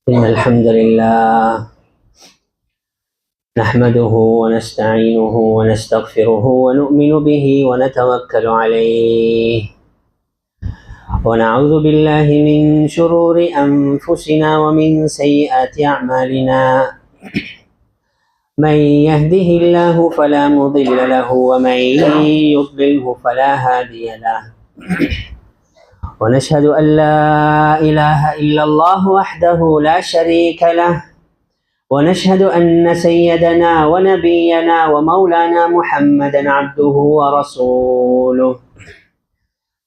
إن الحمد لله نحمده ونستعينه ونستغفره ونؤمن به ونتوكل عليه ونعوذ بالله من شرور أنفسنا ومن سيئات أعمالنا من يهده الله فلا مضل له ومن يضلله فلا هادي له ونشهد أن لا إله إلا الله وحده لا شريك له ونشهد أن سيدنا ونبينا ومولانا محمدا عبده ورسوله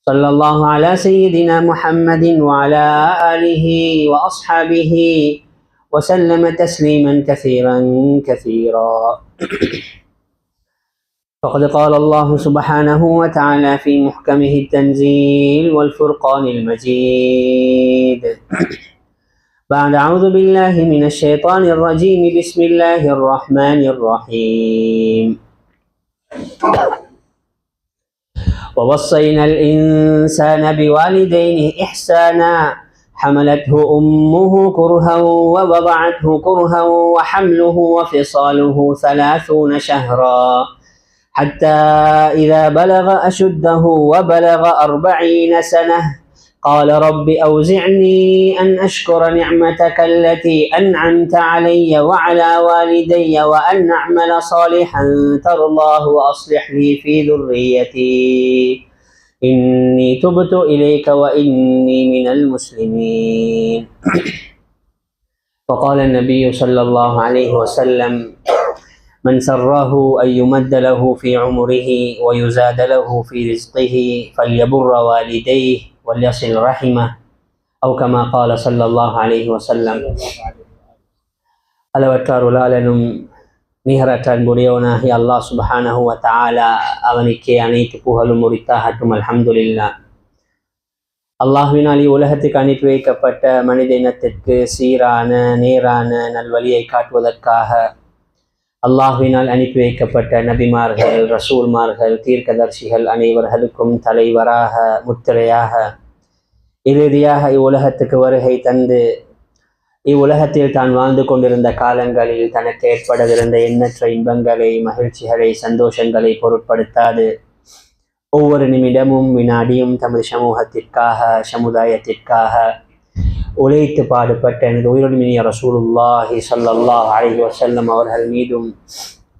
صلى الله على سيدنا محمد وعلى آله وأصحابه وسلم تسليما كثيرا كثيرا. فقد قال الله سبحانه وتعالى في محكمه التنزيل والفرقان المجيد بعد أعوذ بالله من الشيطان الرجيم بسم الله الرحمن الرحيم ووصينا الإنسان بوالديه إحسانا حملته أمه كرها ووضعته كرها وحمله وفصاله 30 شهرا حتى إذا بلغ أشده وبلغ 40 سنة قال رب أوزعني أن أشكر نعمتك التي أنعمت علي وعلى والدي وأن أعمل صالحا ترضاه وأصلح لي في ذريتي إني تبت إليك وإني من المسلمين. وقال النبي صلى الله عليه وسلم من سره أن يمد له في عمره ويزاد له في رزقه فليبر والديه وليصل رحمه أو كما قال صلى الله عليه وسلم. அளவற்ற அருளாளனும் நிகரற்ற அன்புடையவனாகிய அல்லாஹ் சுப்ஹானஹு வ தஆலா அவனுக்கே அனைத்து புகழும் உரித்தாகட்டும். அல்ஹம்துலில்லாஹ். அல்லாஹ்வினால் உலகத்துக்கு அனுப்பி வைக்கப்பட்ட மனித இனத்திற்கு சீரான நேரான நல்வழியை காட்டுவதற்காக அல்லாஹ்வினால் அனுப்பி வைக்கப்பட்ட நபிமார்கள், ரசூல்மார்கள், தீர்க்கதர்சிகள் அனைவர்களுக்கும் தலைவராக முத்திரையாக இறுதியாக இவ்வுலகத்துக்கு வருகை தந்து இவ்வுலகத்தில் தான் வாழ்ந்து கொண்டிருந்த காலங்களில் தனக்கு ஏற்படவிருந்த எண்ணற்ற இன்பங்களை, மகிழ்ச்சிகளை, சந்தோஷங்களை பொருட்படுத்தாது ஒவ்வொரு நிமிடமும் வினாடியும் தமது சமூகத்திற்காக சமுதாயத்திற்காக உழைத்து பாடுபட்ட எனது உயிரிழமினிய ரசூலுல்லாஹி ஸல்லல்லாஹு அலைஹி வஸல்லம் அவர்கள் மீதும்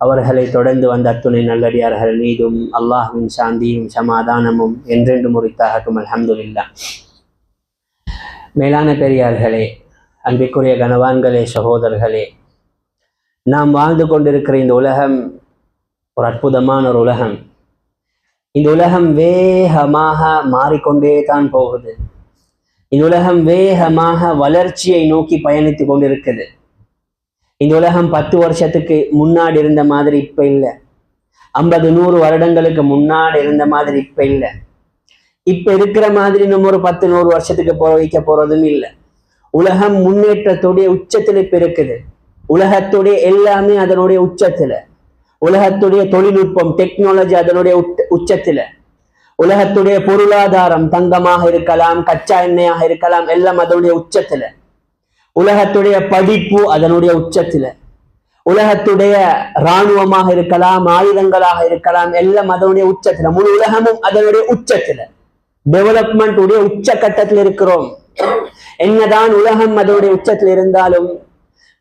அவர்களை தொடர்ந்து வந்த அத்துணை நல்லடியார்கள் மீதும் அல்லாஹ்வின் சாந்தியும் சமாதானமும் என்றென்றும் உரித்தாகட்டும். அல்ஹம்துலில்லாஹ். மேலான பெரியார்களே, அன்பிற்குரிய கனவான்களே, சகோதரர்களே, நாம் வாழ்ந்து கொண்டிருக்கிற இந்த உலகம் ஒரு அற்புதமான ஒரு உலகம். இந்த உலகம் வேகமாக மாறிக்கொண்டே தான் போகுது. இந்த உலகம் வேகமாக வளர்ச்சியை நோக்கி பயணித்து கொண்டிருக்குது. இந்த உலகம் 10 வருஷத்துக்கு முன்னாடி இருந்த மாதிரி இப்ப இல்லை. 50-100 வருடங்களுக்கு முன்னாடி இருந்த மாதிரி இப்ப இல்லை. இப்ப இருக்கிற மாதிரி நம்ம ஒரு 10-100 வருஷத்துக்கு வைக்க போறதும் இல்லை. உலகம் முன்னேற்றத்துடைய உச்சத்துல இப்ப இருக்குது. உலகத்துடைய எல்லாமே அதனுடைய உச்சத்துல. உலகத்துடைய தொழில்நுட்பம், டெக்னாலஜி அதனுடைய உச்சத்துல. உலகத்துடைய பொருளாதாரம் தங்கமாக இருக்கலாம், கச்சா எண்ணெயாக இருக்கலாம், எல்லாம் அதனுடைய உச்சத்துல. உலகத்துடைய படிப்பு அதனுடைய உச்சத்துல. உலகத்துடைய இராணுவமாக இருக்கலாம், ஆயுதங்களாக இருக்கலாம், எல்லாம் அதனுடைய உச்சத்துல. முழு உலகமும் அதனுடைய உச்சத்துல. டெவலப்மெண்ட் உடைய உச்ச கட்டத்தில் இருக்கிறோம். என்னதான் உலகம் அதனுடைய உச்சத்தில் இருந்தாலும்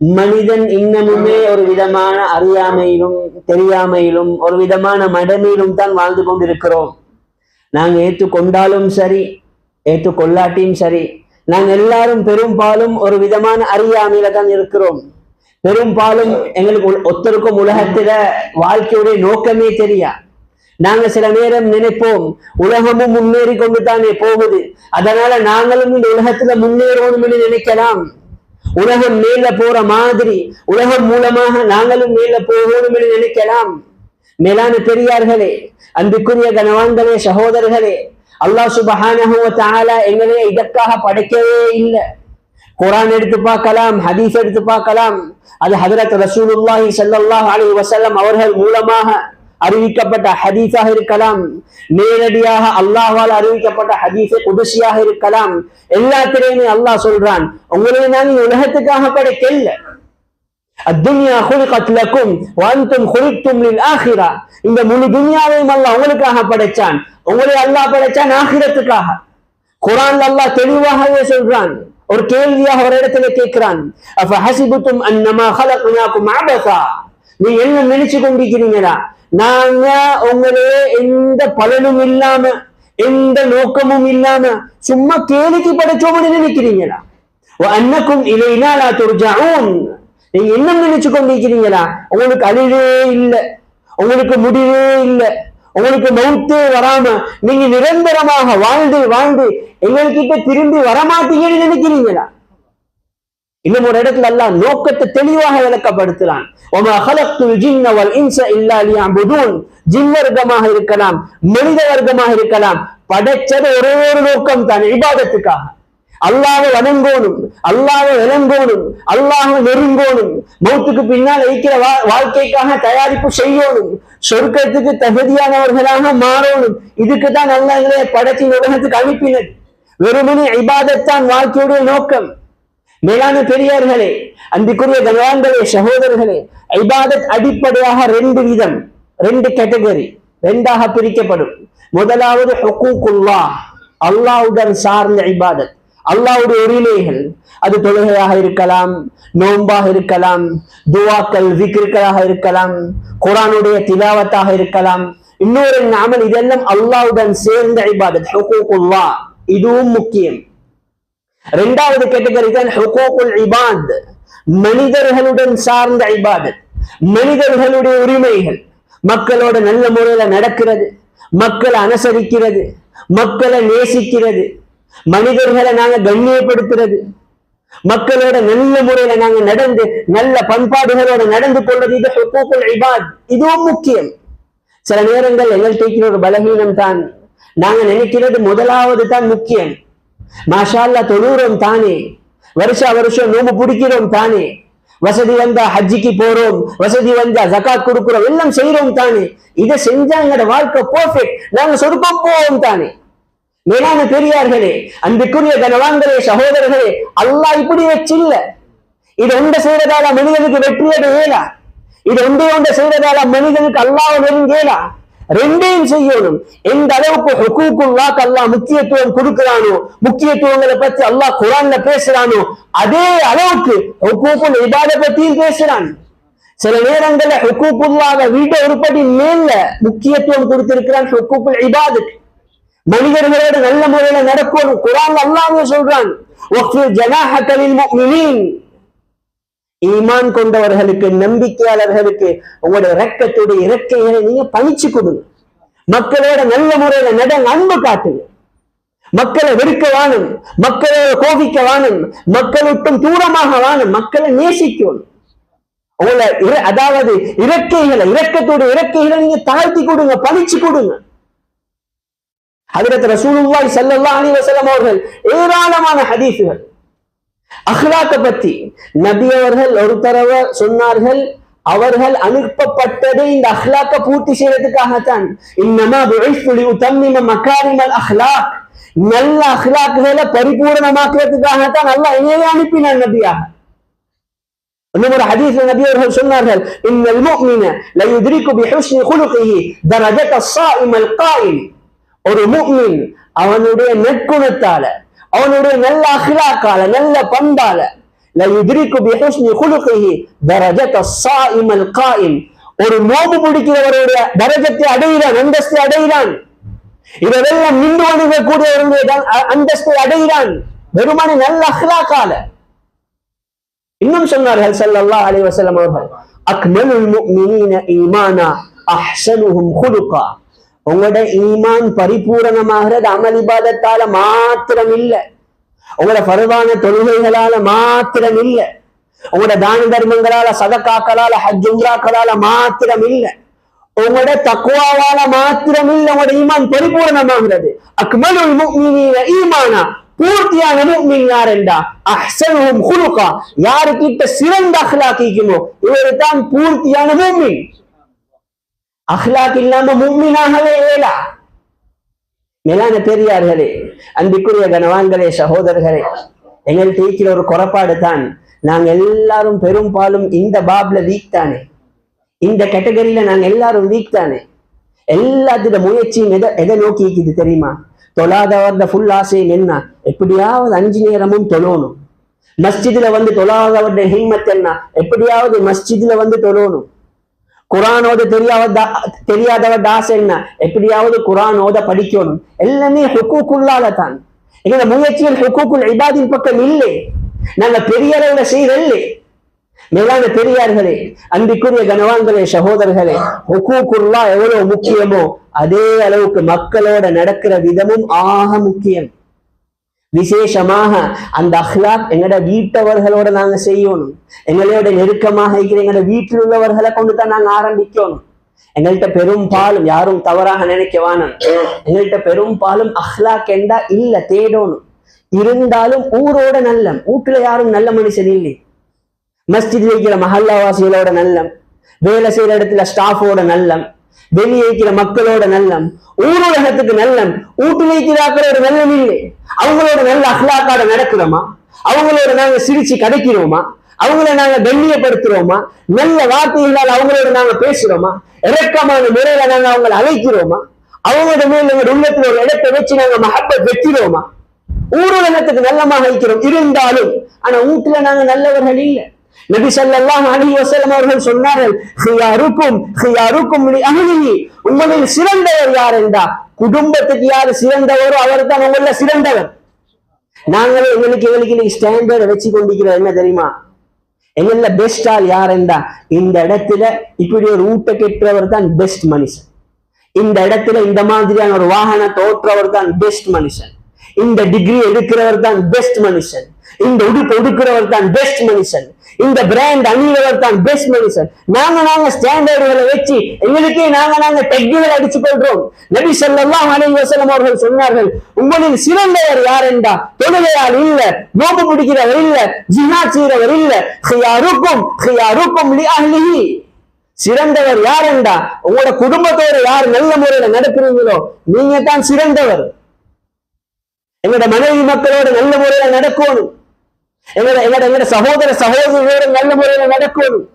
மனிதன் இன்னமுமே ஒரு விதமான அறியாமையிலும் தெரியாமையிலும் ஒரு விதமான மடமையிலும் தான் வாழ்ந்து கொண்டிருக்கிறோம். நாங்க ஏற்றுக்கொண்டாலும் சரி, ஏற்றுக்கொள்ளாட்டியும் சரி, நாங்க எல்லாரும் பெரும்பாலும் ஒரு விதமான அறியாமையில தான் இருக்கிறோம். பெரும்பாலும் எங்களுக்கு ஒருத்தருக்கும் உலகத்துல வாழ்க்கையுடைய நோக்கமே தெரியா. நாங்க சில நேரம் நினைப்போம் உலகமும் முன்னேறி கொண்டு தானே போகுது, அதனால நாங்களும் இந்த உலகத்துல முன்னேறணும் என்று நினைக்கலாம். உலகம் மேல போற மாதிரி உலகம் மூலமாக நாங்களும் மேல போகணும் என்று நினைக்கலாம். மேலான பெரியார்களே, அன்புக்குரிய கனவான்களே, சகோதரர்களே, அல்லாஹ் சுப்ஹானஹு வ தஆலா எங்களை இதற்காக படைக்கவே இல்லை. குர்ஆன் எடுத்து பார்க்கலாம், ஹதீஸ் எடுத்து பார்க்கலாம். அது ஹஜ்ரத் ரசூலுல்லாஹி ஸல்லல்லாஹு அலைஹி வஸல்லம் அவர்கள் மூலமாக அறிவிக்கப்பட்ட ஹதீஸாக இருக்கலாம், நேரடியாக அல்லாஹ்வால் அறிவிக்கப்பட்ட ஹதீஸே குதுசியாக இருக்கலாம். எல்லாத்திலையுமே அல்லாஹ் சொல்றான், உங்களை நான் உலகத்துக்காக படைக்கல. அத்துன்யா குலிகத் லக்கும் வ அன்தும் குலிக்தும் லில் ஆখিরা. இந்த முழு துன்யாவையும் அல்லாஹ் உங்களுக்காக படைச்சான். உங்களை அல்லாஹ் படைச்சான் ஆখিরাத்துக்காக. குர்ஆன்ல அல்லாஹ் தெளிவாகவே சொல்றான். ஒரு கேள்வியாக ஒரு இடத்துல கேட்கிறான், அஃபஹஸிபுதும் அன்னமா ஹலக்னாகும் அபஸா. நீ என்ன நினைச்சு கொண்டிருக்கிறீங்களா, நாங்க உங்களே எந்த பலனும் இல்லாம எந்த நோக்கமும் இல்லாம சும்மா கேலிக்கு படைச்சோம்னு நினைக்கிறீங்களா? வ அன்னகும் இலைனா லா துர்ஜஊன். நீங்க என்ன நினைச்சு கொண்டிருக்கிறீங்களா, உங்களுக்கு அழிவே இல்லை, உங்களுக்கு முடிவே இல்லை, உங்களுக்கு மௌத்தே வராம நீங்க நிரந்தரமாக வாழ்ந்து வாழ்ந்து எங்கள்கிட்ட திரும்பி வரமாட்டீங்கன்னு நினைக்கிறீங்களா? இன்னும் ஒரு இடத்துல அல்லாஹ் நோக்கத்தை தெளிவாக விளக்கப்படுத்துறான். வமா ஹலக்துல் ஜின்ன வல் இன்ஸ இல்லா லியஅபுதூன். ஜின் வர்க்கமாக இருக்கலாம், மனித வர்க்கமாக இருக்கலாம், படைச்சது ஒரே ஒரு நோக்கம் தான், இபாதத்துக்காக. அல்லாஹ்வை வணங்கணும், அல்லாஹ்வை விளங்கணும், அல்லாஹ்வை நெருங்கணும், மௌத்துக்கு பின்னால் இருக்கிற வாழ்க்கைக்காக தயாரிப்பு செய்யணும், சொர்க்கத்துக்கு தகுதியானவர்களாக மாறணும். இதுக்குதான் அல்லாஹ் எங்களை படைச்சி உலகத்துக்கு அனுப்பினது. வெறுமனே இபாதத்தான் வாழ்க்கையுடைய நோக்கம். மேலான பெரியார்களே, அன்பிற்குரிய கனவான்களே, சகோதரர்களே, இபாதத் அடிப்படையாக ரெண்டு விதம், ரெண்டு கேட்டகரி, ரெண்டாக பிரிக்கப்படும். முதலாவது ஹுகூக்குல்லாஹ், அல்லாஹ்வுடன் சார்ந்த இபாதத், அல்லாஹ்வுடைய உரிமைகள். அது தொழுகையாக இருக்கலாம், நோன்பாக இருக்கலாம், துஆக்கள் விக்ர்களாக இருக்கலாம், குர்ஆனுடைய திலாவத்தாக இருக்கலாம், இன்னொரு அமல். இதெல்லாம் அல்லாஹ்வுடன் சேர்ந்த இபாதத், ஹுகூக்குல்லாஹ். இதுவும் முக்கியம். இரண்டாவது கேட்டகரி தான் ஹுகூக்குல் இபாத், மனிதர்களுடன் சார்ந்த இபாதத், மனிதர்களுடைய உரிமைகள். மக்களோட நல்ல முறையில நடக்கிறது, மக்களை அனுசரிக்கிறது, மக்களை நேசிக்கிறது, மனிதர்களை நாங்க கண்ணியப்படுத்துறது, மக்களோட நல்ல முறையில நாங்க நடந்து நல்ல பண்பாடுகளோட நடந்து கொள்வது, இது ஹுகூக்குல் இபாத். இதுவும் முக்கியம். சில நேரங்கள் எங்கள்கிட்ட ஒரு பலகீனம் தான், நாங்க நினைக்கிறது முதலாவது தான் முக்கியம். மாஷா அல்லாஹ் தொழுறோம் தானே, வருஷா வருஷம் நோம்பு பிடிக்கிறோம் தானே, வசதி வந்தா ஹஜ்ஜிக்கு போறோம், வசதி வந்தா ஜகாத் கொடுக்கிறோம், எல்லாம் செய்யறோம் தானே. இதை செஞ்சா எங்களோட வாழ்க்கை பெர்ஃபெக்ட், நாங்க சொர்க்கம் போவோம் தானே. மேலான பெரியார்களே, அன்புக்குரிய கனவான்களே, சகோதரர்களே, அல்லாஹ் இப்படி வச்சில்ல. இது ஒன்றை செய்யறதால மனிதனுக்கு வெற்றியது ஏலா, இது ஒன்றை செய்யறதால மனிதனுக்கு அல்லாஹ் நெருங்கேலா. ரெண்டையும் செய்யணும். எந்த அளவுக்கு ஹுகூக்குல்லாஹ் அல்லாஹ் முக்கியத்துவம் கொடுக்கிறானோ, முக்கியத்துவங்களை பத்தி அல்லாஹ் குர்ஆன்ல பேசுறானோ, அதே அளவுக்கு ஹுகூக்குல் இபாதத் பத்தியும் பேசுறான். சில நேரங்கள்ல ஹுகூக்குல்லாஹ் விட ஒருபடி மேல முக்கியத்துவம் கொடுத்திருக்கிறான் ஹுகூக்குல் இபாதத். மனிதர்களோடு நல்ல முறையில நடக்கணும். குர்ஆன்ல அல்லாஹ் சொல்றான், வக்ஃபிர் ஜனாஹக லில் முஃமினீன். ஈமான் கொண்டவர்களுக்கு, நம்பிக்கையாளர்களுக்கு உங்களுடைய இரக்கத்துடைய இறக்கைகளை நீங்க பணிச்சு கொடுங்க. மக்களோட நல்ல முறையில நடங்க, அன்பு காட்டுங்க. மக்களை வெறுக்க வாணும், மக்களோட கோபிக்க வாணும், மக்களுக்கும் தூரமாக வாணும், மக்களை நேசிக்கணும். உங்களை அதாவது இறக்கைகளை, இரக்கத்துடைய இறக்கைகளை நீங்க தாழ்த்தி கொடுங்க, பணிச்சு கொடுங்க. ஹஜ்ரத் ரசூலுல்லாஹி ஸல்லல்லாஹு அலைஹி வஸல்லம் அவர்கள் ஏராளமான ஹதீஸ்கள் அஹ்லாக்க பத்தி நபி அவர்கள் ஒரு தடவை சொன்னார்கள், அவர்கள் அனுப்பப்பட்டதை இந்த அஹ்லாக்க பூர்த்தி செய்யறதுக்காகத்தான். இன்னமா புஇஸ்து லியுதம்மிம மகாரிமல் அஹ்லாக், நல்ல அஹ்லாக்குகளை பரிபூரணமாக்குறதுக்காகத்தான் அல்லாஹ் என்னையே அனுப்பினான் நபியாக. இன்னும் ஒரு ஹதீஸ்ல நபி அவர்கள் சொன்னார்கள், இன்னல் முஃமின லயுத்ரிகு பிஹுஸ்னி குலுகிஹி தரஜத ஸாயிமல் காயிம். ஒரு முஃமின் அவனுடைய நற்குணத்தால, அவனுடைய நல்ல அஹ்லாக்கால, நல்ல பண்பால, லயுத்ரிகு பிஹுஸ்னி குலுகிஹி தரஜத ஸாயிமல் காயிம், ஒரு நோன்பு பிடிக்கிறவருடைய தரஜத்தை அடைகிறான், அந்தஸ்தை அடைகிறான். இதெல்லாம் நின்று வணங்கக்கூடியவருடைய அந்தஸ்தை அடைகிறான், வெறுமனே நல்ல அஹ்லாக்கால. இன்னும் சொன்னார்கள் ஸல்லல்லாஹு அலைஹி வஸல்லம் அவர்கள், அக்மலுல் முஃமினீன ஈமானா அஹ்ஸனுஹும் குலுகா. உங்களோட ஈமான் பரிபூரணமாகிறது அமல் இபாதத்தால மாத்திரம் இல்ல, உங்களோட ஃபர்தான தொழுகைகளால மாத்திரம் இல்ல, உங்களோட தான தர்மங்களால, சதகாக்களால, ஹஜ் உம்ராக்களால மாத்திரம் இல்ல, உங்களோட தக்வாவால மாத்திரம் இல்ல உங்களோட ஈமான் பரிபூரணமாகிறது. அக்மலுல் முஃமினீன ஈமானா, பூர்த்தியான முஃமின் யார் என்றா அஹ்ஸனுஹும் குலுகா, யாருக்கிட்ட சிறந்த அஹ்லாக் இருக்குமோ இவர் தான் பூர்த்தியான முஃமின். அஹ்லாக் இல்லாம முஃமினாகவே இயலா. மேலான பெரியார்களே, அன்பிற்குரிய கனவான்களே, சகோதரர்களே, எங்கள்கிட்ட இருக்கிற ஒரு குறைபாடு தான், நாங்க எல்லாரும் பெரும்பாலும் இந்த பாப்ல வீக் தானே, இந்த கேட்டகரியில நாங்க எல்லாரும் வீக் தானே. எல்லாத்திட முயற்சியும் எதை நோக்கி இருக்குது தெரியுமா? தொழாதவர்த ஃபுல் ஆசையும் என்ன? எப்படியாவது 5 நேரமும் தொழணும். மஸ்ஜிதுல வந்து தொழாதவர்த ஹிம்மத் என்ன? எப்படியாவது மஸ்ஜிதுல வந்து தொழணும். குரானோத தெரியாதவர்த ஆசை என்ன? எப்படியாவது குரானோத படிக்கணும். எல்லாமே ஹுக்கூக்குள்ளால தான். எங்களோட முயற்சிகள் ஹுக்கூக்குல் இபாதின் பக்கம் இல்லை, நாங்க பெரிய அளவுல செய்யறல்லே. மேலான பெரியார்களே, அன்பிற்குரிய கனவான்களே, சகோதரர்களே, ஹுக்கூக்குல்லா எவ்வளவு முக்கியமோ அதே அளவுக்கு மக்களோட நடக்கிற விதமும் ஆக முக்கியம். விசேஷமாக அந்த அஹ்லாக் எங்களோட வீட்டவர்களோட நாங்க செய்யணும். எங்களோட நெருக்கமாக இருக்கிற எங்களோட வீட்டில் உள்ளவர்களை கொண்டு தான் நாங்க ஆரம்பிக்கணும். எங்கள்கிட்ட பெரும்பாலும் யாரும் தவறாக நினைக்க வேணாம், எங்கள்கிட்ட பெரும்பாலும் அஹ்லாக் என்றா இல்ல தேடணும். இருந்தாலும் ஊரோட நல்லம், வீட்டுல யாரும் நல்ல மனுஷன் இல்லை. மஸ்ஜித் வைக்கிற மஹல்லாவாசிகளோட நல்லம், வேலை செய்யற இடத்துல ஸ்டாஃபோட நல்லம், வெளியே இருக்கிற மக்களோட நல்லம், ஊருலகத்துக்கு நல்லம், வீட்டுல இருக்கிற நல்லம் இல்லை. அவங்களோட நல்ல அஹ்லாக்காட நடக்கிறோமா? அவங்களோட நாங்க சிரிச்சு கிடைக்கிறோமா? அவங்கள நாங்க கண்ணியப்படுத்துறோமா? நல்ல வார்த்தைகளால் அவங்களோட நாங்க பேசுறோமா? இறக்கமான முறையில நாங்க அவங்களை அழைக்கிறோமா? அவங்களோட மேல எங்க உள்ளத்துல ஒரு இடத்தை வச்சு நாங்க மஹப்பத் வைக்கிறோமா? ஊருலகத்துக்கு நல்லமாக வைக்கிறோம், இருந்தாலும் ஆனா வீட்டுல நாங்க நல்லவர்கள் இல்லை. நபி ஸல்லல்லாஹு அலைஹி வஸல்லம் அவர்கள் சொன்னார்கள், உங்களில் சிறந்தவர் யார் என்றா, குடும்பத்துக்கு யாரு சிறந்தவரோ அவர் தான் உங்கள சிறந்தவர். நாங்களே எங்களுக்கு ஸ்டாண்டர்ட் வச்சு கொண்டிருக்கிறோம். என்ன தெரியுமா? எங்கள பெஸ்ட் ஆள் யார் என்றா, இந்த இடத்துல இப்படி ஒரு ஊட்ட கெட்டவர் தான் பெஸ்ட் மனுஷன், இந்த இடத்துல இந்த மாதிரியான ஒரு வாகனத்தை ஓட்டுறவர் தான் பெஸ்ட் மனுஷன், இந்த டிகிரி எடுக்கிறவர் தான் பெஸ்ட் மனுஷன், இந்த உடுப்பு உடுக்கிறவர் தான் பெஸ்ட் மனுஷன், இந்த பிராண்ட் அணிகிறவர் தான் பெஸ்ட் மனுஷன். நாங்க ஸ்டாண்டர்டுகளை வச்சு எங்களுக்கே நாங்க டெக்னிக்கல் அடிச்சு கொள்றோம். நபி ஸல்லல்லாஹு அலைஹி வஸல்லம் அவர்கள் சொன்னார்கள், உங்களில் சிறந்தவர் யார் என்றா, தொழுகையால் இல்ல, நோம்பு பிடிக்கிறவர் இல்ல, ஜிஹாத் செய்கிறவர் இல்ல, ஹியாருக்கும் லிஅஹ்லிஹி, சிறந்தவர் யார் என்றா, உங்களோட குடும்பத்தோட யார் நல்ல முறையில நடக்கிறீங்களோ நீங்க தான் சிறந்தவர். எங்களோட மனைவி மக்களோட நல்ல முறையில நடக்கணும், எங்களோட சகோதர சகோதரிகளோட நல்ல முறையில நடக்கணும்,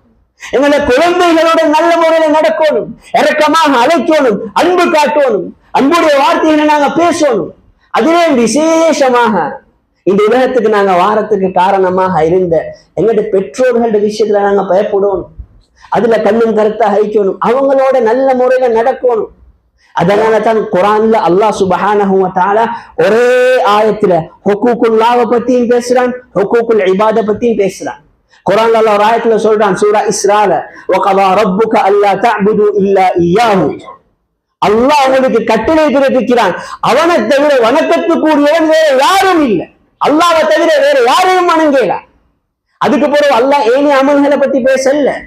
எங்களோட குழந்தைகளோட நல்ல முறையில நடக்கணும், இறக்கமாக அழைக்கணும், அன்பு காட்டணும், அன்புடைய வார்த்தைகளை நாங்க பேசணும். அதிலே விசேஷமாக இந்த உலகத்துக்கு நாங்க வாரத்துக்கு காரணமாக இருந்த எங்களுடைய பெற்றோர்களோட விஷயத்துல நாங்க பயப்படணும், அதுல கண்ணும் கருத்தாக வைக்கணும், அவங்களோட நல்ல முறையில நடக்கணும். அதனால தான் குர்ஆன்ல அல்லாஹ் சுப்ஹானஹு வ தஆலா ஒரே ஆயத்துல ஹுக்கூக்குல்லாஹ் பத்தியும் பேசுறான், ஹுக்கூக்குல் இபாத பத்தியும் பேசுறான். குர்ஆன்ல அல்லாஹ் ஒரு ஆயத்துல சொல்றான், சூரா இஸ்ரால, வகதா ரப்புக அல்லா தஅபுது இல்லா இய்யாஹு, அல்லாஹ் உங்களுக்கு கட்டளை பிறப்பிக்கிறான், அவனை தவிர வணக்கத்துக்குரியவன் வேற யாரும் இல்லை, அல்லாஹ்வை தவிர வேற யாரையும் வணங்கல. அதுக்கு பிறகு அல்லாஹ் ஏனைய அமல்களை பத்தி பேசல,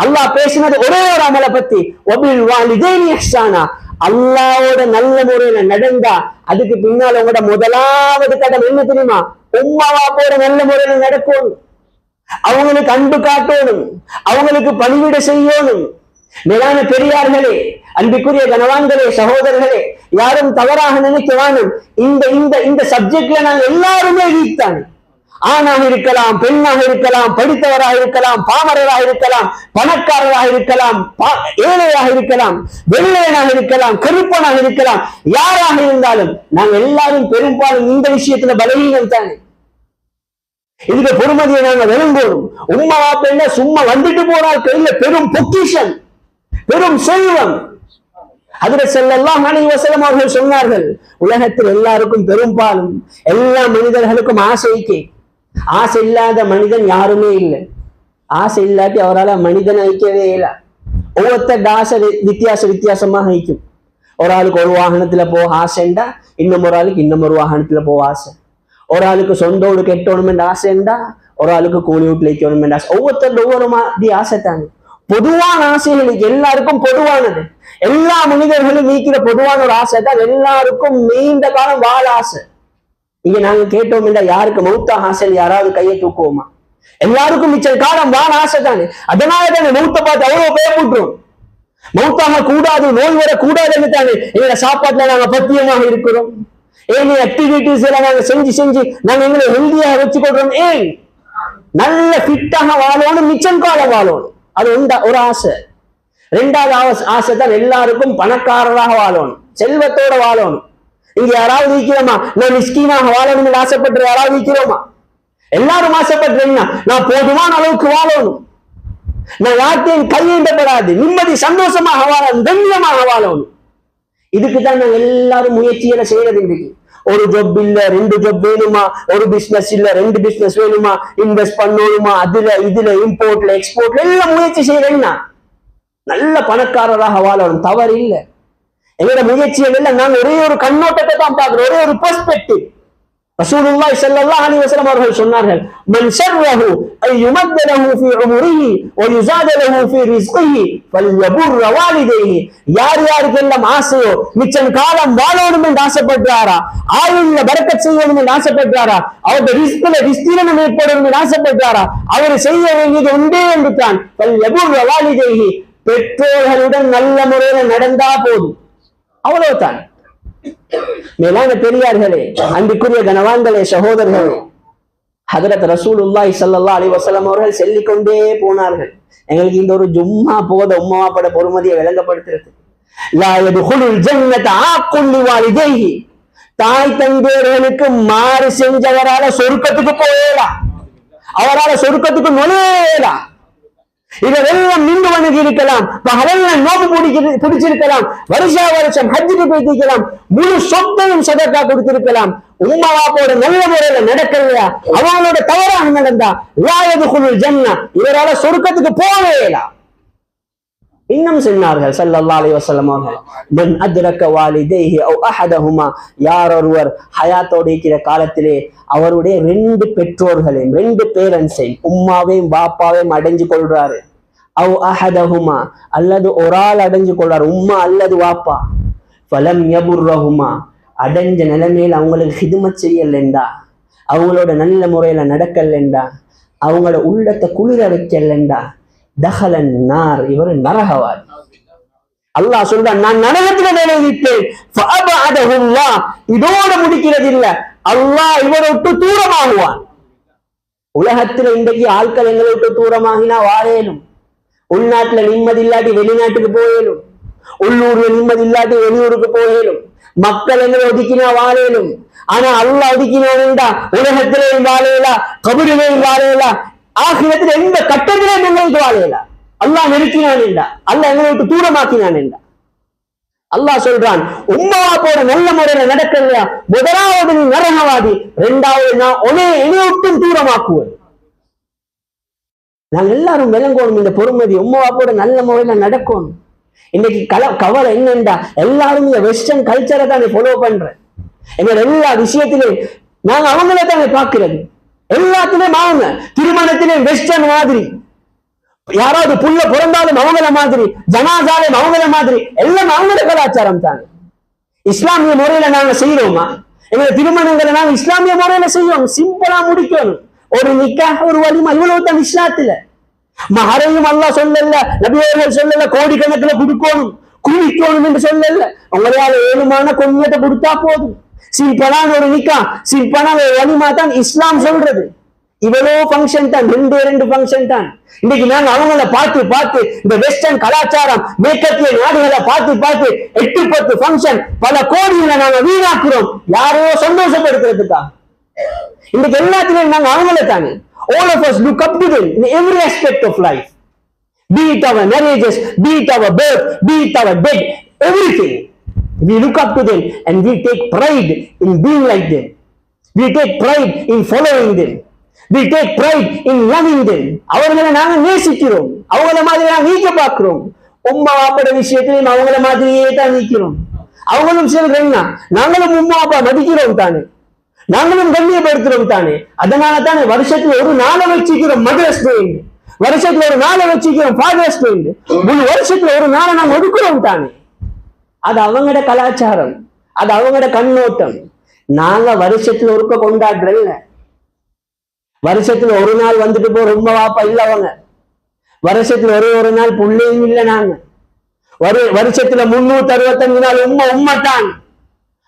அல்லாஹ் பேசினது ஒரே ஒரு அமலை பத்தி, வபில் வாலிதைனி இஹ்சானா, அல்லாஹ்வோட நல்ல முறையில நடந்தா அதுக்கு பின்னால உங்களோட முதலாவது கடமை என்ன தெரியுமா? உம்மா வாப்போட நல்ல முறையில நடக்கணும், அவங்களுக்கு அன்பு காட்டணும், அவங்களுக்கு பணிவிட செய்யணும். மேலான பெரியார்களே, அன்பிற்குரிய கனவான்களே, சகோதரர்களே, யாரும் தவறாக நினைக்க வேணும். இந்த சப்ஜெக்ட்ல நாங்க எல்லாருமே வீக்தான். ஆணாக இருக்கலாம், பெண்ணாக இருக்கலாம், படித்தவராக இருக்கலாம், பாமரராக இருக்கலாம், பணக்காரராக இருக்கலாம், ஏழையாக இருக்கலாம், வெள்ளையனாக இருக்கலாம், கருப்பனாக இருக்கலாம், யாராக இருந்தாலும் நாங்க எல்லாரும் பெரும்பாலும் இந்த விஷயத்துல பலவீனம் தானே. இதுக்கு பொறுமதியை நாங்க விளங்கணும். உம்மா வாப்பா சும்மா வந்துட்டு போனால் கையில பெரும் பொக்கிஷம், பெரும் செல்வம். ஹஜ்ரத் ஸல்லல்லாஹு அலைஹி வஸல்லம் அவர்கள் சொன்னார்கள், உலகத்தில் எல்லாருக்கும் பெரும்பாலும் எல்லா மனிதர்களுக்கும் ஆசைக்கு, ஆசை இல்லாத மனிதன் யாருமே இல்லை. ஆசை இல்லாட்டி அவரால் மனிதன் ஐக்கவே இல்லை. ஒவ்வொருத்தர் ஆசை வித்தியாசமாக ஐக்கும். ஒரு ஆளுக்கு ஒரு வாகனத்துல போக ஆசைண்டா, இன்னும் ஒரு ஆளுக்கு இன்னும் ஒரு வாகனத்துல போக ஆசை. ஒரு ஆளுக்கு சொந்தோடு கெட்டணும் என்ற ஆசைண்டா, ஒரு ஆளுக்கு கூலி வீட்டுல வைக்கணும் என்ற ஆசை. ஒவ்வொருத்தர் ஒவ்வொரு மாதிரி ஆசை தாங்க. பொதுவான ஆசைகளுக்கு எல்லாருக்கும் பொதுவானது, எல்லா மனிதர்களும் நீக்கிற பொதுவான ஒரு ஆசை தான் எல்லாருக்கும் நீண்ட காலம் வாழ ஆசை. இங்க நாங்க கேட்டோம் இல்ல, யாருக்கு மௌத்தா ஆசை யாராவது கையை தூக்குவோமா? எல்லாருக்கும் மிச்ச காலம் வாழ ஆசை தானே. அதனால தானே மௌத்த பார்த்து அவ்வளவு பயப்படுறோம். மௌத்தாக கூடாது, நோய் வரக்கூடாதுன்னு தானே எங்களோட சாப்பாட்டுல நாங்க பத்தியமாக இருக்கிறோம். ஏன் ஆக்டிவிட்டிஸ் எல்லாம் நாங்க செஞ்சு நாங்க எங்களை ஹெல்தியாக வச்சுக்கொள்றோம். ஏன் நல்ல ஃபிட்டாக வாழணும், மிச்சம் காலம் வாழணும். அது ஒரு ஆசை. ரெண்டாவது ஆசை தான் எல்லாருக்கும் பணக்காரராக வாழணும், செல்வத்தோட வாழணும். இங்க யாராவது இருக்கிறோமா நான் மிஸ்கீனாக வாழணும் ஆசைப்பட்டு யாராவது இருக்கிறோமா? எல்லாரும் ஆசைப்பட்டீங்கன்னா நான் போதுமான அளவுக்கு வாழணும், நான் யார்த்தையும் கையேண்டப்படாது, நிம்மதி சந்தோஷமாக வாழணும், கண்ணியமாக வாழணும். இதுக்குதான் நாங்க எல்லாரும் முயற்சிகளை செய்யறது. இன்றைக்கு ஒரு ஜாப் இல்ல 2 ஜாப் வேணுமா, ஒரு பிசினஸ் இல்ல 2 பிசினஸ் வேணுமா, இன்வெஸ்ட் பண்ணணுமா, இதுல இம்போர்ட்ல எக்ஸ்போர்ட்ல எல்லாம் முயற்சி செய்யறேன்னா நல்ல பணக்காரராக வாழணும், தவறு இல்லை. எங்களோட முயற்சிகள் எல்லாம் நாங்க ஒரே ஒரு கண்ணோட்டத்தை தான் பார்க்கிறோம், ஒரே ஒரு பெர்ஸ்பெக்டிவ். ரசூலுல்லாஹி ஸல்லல்லாஹு அலைஹி வஸல்லம் அவர்கள் சொன்னார்கள், மன் ஷர்ரஹு அன் யுமத்த லஹு ஃபீ உம்ரிஹி வ யுஸாத லஹு ஃபீ ரிஸ்கிஹி ஃபல்யபுர் வாலிதைஹி. யார் யாருக்கெல்லாம் ஆசையோ மிச்சம் காலம் வாழணும் என்று ஆசைப்படுறாரா, ஆயுள்ல பரக்கத் செய்யணும் என்று ஆசைப்படுறாரா, அவருடைய ரிஸ்கில விஸ்தீரணம் ஏற்படணும் என்று ஆசைப்படுறாரா, அவர் செய்ய வேண்டியது ஒன்றே என்று தான், ஃபல்யபுர் வாலிதைஹி, பெற்றோர்களுடன் நல்ல முறையில் நடந்தா போதும், அவ்வளவுதான். மேலான பெரியார்களே, அன்புக்குரிய கனவான்களே, சகோதரர்களே, ஹதரத் ரசூலுல்லாஹி ஸல்லல்லாஹு அலைஹி வஸல்லம் அவர்கள் சொல்லிக்கொண்டே போனார்கள். எங்களுக்கு இந்த ஒரு ஜும்மா போத உம்மாப்பட பொறுமதியை விளங்கப்படுத்துறது. லா யதுகுலுல் ஜன்னத ஆக்குல் லிவாலிதைஹி, தாய் தந்தையர்களுக்கு மாறு செஞ்சவரால சொர்க்கத்துக்கு போகலாம், அவரால சொர்க்கத்துக்கு நுழையலாம். இதெல்லாம் நின்று வணங்கி இருக்கலாம், பகலெல்லாம் நோக்கு பிடிச்சிருக்கலாம், வருஷம் ஹஜ்ஜுக்கு போயிருக்கலாம், முழு சொத்தையும் சதக்கா கொடுத்திருக்கலாம். உம்மா வாப்போட நல்ல முறையில நடக்கலையா, அவங்களோட தவறாக நடந்தா லா யதுகுலுல் ஜன்னah, இவரால சொர்க்கத்துக்கு போகலாம். இன்னும் சொன்னார்கள் ஸல்லல்லாஹு அலைஹி வஸல்லம் அவர்கள், மன் அத்ரக வாலிதைஹி அவ் அஹதஹுமா, யார் ஒருவர் ஹயாத்தோடு இருக்கிற காலத்திலே அவருடைய 2 பெற்றோர்களையும் 2 பேரண்ட்ஸையும் உம்மாவையும் பாப்பாவையும் அடைஞ்சு கொள்றாரு, அவ் அஹதஹுமா, அல்லது ஒரு ஆள் அடைஞ்சு கொள்றாரு, உம்மா அல்லது வாப்பா, ஃபலம் யபுர்ரஹுமா, அடைஞ்ச நிலைமையில் அவங்களுக்கு ஹிதுமத் செய்யலண்டா, அவங்களோட நல்ல முறையில நடக்கலண்டா, அவங்களோட உள்ளத்தை குளிர வைக்கலண்டா, தஹலன் நார், இவர் நரகவாதி. அல்லாஹ் சொல்றான், நான் நரகத்துல நிலைவிட்டேன். ஃபஅபஅதஹுல்லாஹ், இதோட முடிக்கிறது இல்ல, அல்லாஹ் இவரை விட்டு தூரமாகுவான். உலகத்துல இன்றைக்கு ஆட்கள் எங்களை விட்டு தூரமாகினா வாழேனும், உள்நாட்டுல நிம்மதி இல்லாட்டி வெளிநாட்டுக்கு போயேனும், உள்ளூர்ல நிம்மதி இல்லாட்டி வெளியூருக்கு போயேனும், மக்கள் எங்களை ஒதுக்கினா வாழேனும். ஆனா அல்லாஹ் ஒதுக்கினா உலகத்திலேயும் வாழையலா, கபரிலேயும் வாழையலா, ஆகிரத்துல எந்த கட்டத்திலே எங்களுக்கு வாழையலா. அல்லாஹ் நெருக்கினான் என்றா, அல்லாஹ் எங்களை விட்டு தூரமாக்கினான் என்றா. அல்லாஹ் சொல்றான், உம்மாவா போற நல்ல முறையில நடக்கலையா, முதலாவது நீ நரகவாதி, 2வது நான் என்னை விட்டும் தூரமாக்குவேன். நாங்க எல்லாரும் விளங்கணும் இந்த பொறுமதி, உம்மாவா போட நல்ல முறையில நடக்கணும். இன்னைக்கு கவலை என்னண்டா, எல்லாரும் இந்த வெஸ்டர்ன் கல்ச்சரை தானே ஃபாலோ பண்றேன். எங்களோட எல்லா விஷயத்திலையும் நாங்க அவங்கள தானே பார்க்கிறது, எல்லாத்திலையும் அவங்க திருமணத்திலே வெஸ்டர்ன் மாதிரி, யாராவது புள்ள பிறந்தாலும் அவங்கள மாதிரி, ஜனாசாலையும் அவங்கள மாதிரி, எல்லாம் அவங்களோட கலாச்சாரம் தானே. இஸ்லாமிய முறையில நாங்க செய்யறோமா? எங்க திருமணங்களை நாங்க இஸ்லாமிய முறையில செய்வோம், சிம்பிளா முடிக்கணும். ஒரு நிக்காஹ், ஒரு வலிமா, இவ்வளவு தான் இஸ்லாத்துல. மஹரையும் அல்லாஹ் சொல்லல, நபியர்கள் சொல்லல கோடிக்கணக்கில் கொடுக்கணும் குளிக்கணும் என்று சொல்லல. உங்களால ஏழுமான கொஞ்சத்தை கொடுத்தா போதும். சிம்பிளான ஒரு நிக்கா, சிம்பிளான ஒரு வலிமா தான் இஸ்லாம் சொல்றது. இவ்வளவு ஃபங்க்ஷன் தான், 2 ஃபங்க்ஷன் தான். இன்னைக்கு நாங்க அவங்கள பார்த்து இந்த வெஸ்டர்ன் கலாச்சாரம் மேற்கத்திய நாடுகளை பார்த்து 8-10 ஃபங்க்ஷன், பல கோடிகளை நாங்க வீணாக்குறோம், யாரையோ சந்தோஷப்படுத்துறதுக்கா. இன்னைக்கு எல்லாத்திலையும் நாங்க அவங்கள தானே. All of us look up to them in every aspect of life, be it our marriages, be it our birth, be it our death, everything. We look up to them and we take pride in being like them. We take pride in following them. We take pride in loving them. அவர்களை நாங்க நேசிக்கிறோம், அவங்கள மாதிரி நாங்க நீக்க பார்க்கிறோம். உம்மா வாப்பட விஷயத்திலையும் அவங்கள மாதிரியே தான் நீக்கிறோம். அவங்களும் சொல்றேன்னா நாங்களும் உம்மா அப்பா மதிக்கிறோம் தானே, நாங்களும் கண்ணியப்படுத்துறோம் தானே. அதனால தானே வருஷத்துல ஒரு நாளை வச்சுக்கிறோம் மதர்ஸ் டே, வருஷத்துல ஒரு நாளை வச்சுக்கிறோம் ஃபாதர்ஸ் டே, முழு வருஷத்துல ஒரு நாளை நாங்க ஒதுக்குறோம் தானே. அது அவங்களோட கலாச்சாரம், அது அவங்களோட கண்ணோட்டம். நாங்க வருஷத்துல ஒருக்க கொண்டாடுறல்ல, வருஷத்துல ஒரு நாள் வந்துட்டு போற ரொம்ப வாப்பா இல்ல, அவங்க வருஷத்துல ஒரு நாள் புள்ளையும் இல்லை, நாங்க வருஷத்துல 365 நாள் உம்மத்தான்.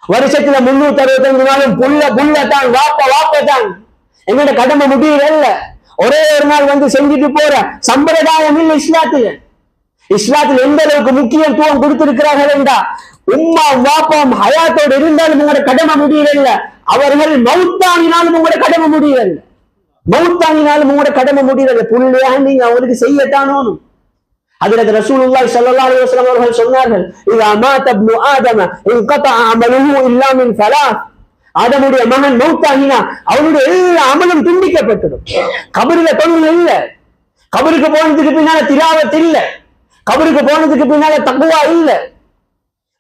வருஷத்துல 365 நாளும் புள்ளத்தான், வாப்பத்தான். எங்கட கடமை முடியல. ஒரே ஒரு நாள் வந்து செஞ்சுட்டு போற சம்பிரதாயம் இல்லை இஸ்லாத்துல. இஸ்லாத்தில் எந்த அளவுக்கு முக்கியத்துவம் கொடுத்திருக்கிறார்கள் என்றா, உம்மா வாப்பாம் ஹயாத்தோடு இருந்தாலும் உங்களோட கடமை முடியல. அவர்கள் மௌத்தானினாலும் உங்களோட கடமை முடியல. மௌத்தானினாலும் உங்களோட கடமை முடியல. புள்ளையா நீங்க அவங்களுக்கு செய்யத்தானோனும். ஹஜ்ரத் ரசூலுல்லாஹி ஸல்லல்லாஹு அலைஹி வஸல்லம் அவர்கள் சொன்னார்கள், இதா மாத இப்னு ஆதம இன்கதா அமலுஹு இல்லா மின் ஸலாத். ஆதமுடைய மகன் மௌத்தாகினா அவனுடைய எல்லா அமலும் துண்டிக்கப்பட்டுடும். கபரில தொழுகை இல்ல, கபருக்கு போனதுக்கு பின்னால திலாவத் இல்ல, கபருக்கு போனதுக்கு பின்னால தக்வா இல்ல,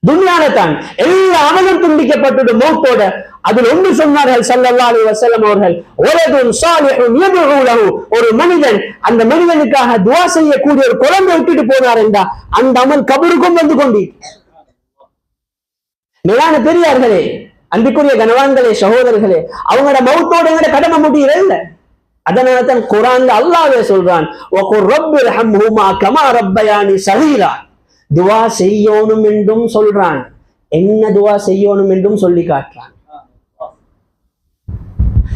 துன்யால தான் எல்லா அமலும் துண்டிக்கப்பட்டுடும் மௌத்தோட. அதில் ஒன்று சொன்னார்கள் ஸல்லல்லாஹு அலைஹி வஸல்லம் அவர்கள், வலதுன் ஸாலிஹுன் யதுஉ லஹு, ஒரு மனிதன் அந்த மனிதனுக்காக துஆ செய்யக்கூடிய ஒரு குழந்தை விட்டுட்டு போனார் என்றா அந்த அமல் கபருக்கும் வந்து கொண்டு. மேலான பெரியார்களே, அன்பிற்குரிய கனவான்களே, சகோதரர்களே, அவங்களோட மௌத்தோட எங்கட கடமை முடியல. அதனால தான் குர்ஆன்ல அல்லாஹ்வே சொல்றான், வகுர் ரப்பிர்ஹம்ஹுமா கமா ரப்பயானி ஸகீரா. துஆ செய்யணும் என்றும் சொல்றான். என்ன துஆ செய்யணும் என்றும் சொல்லி காட்டுறான்.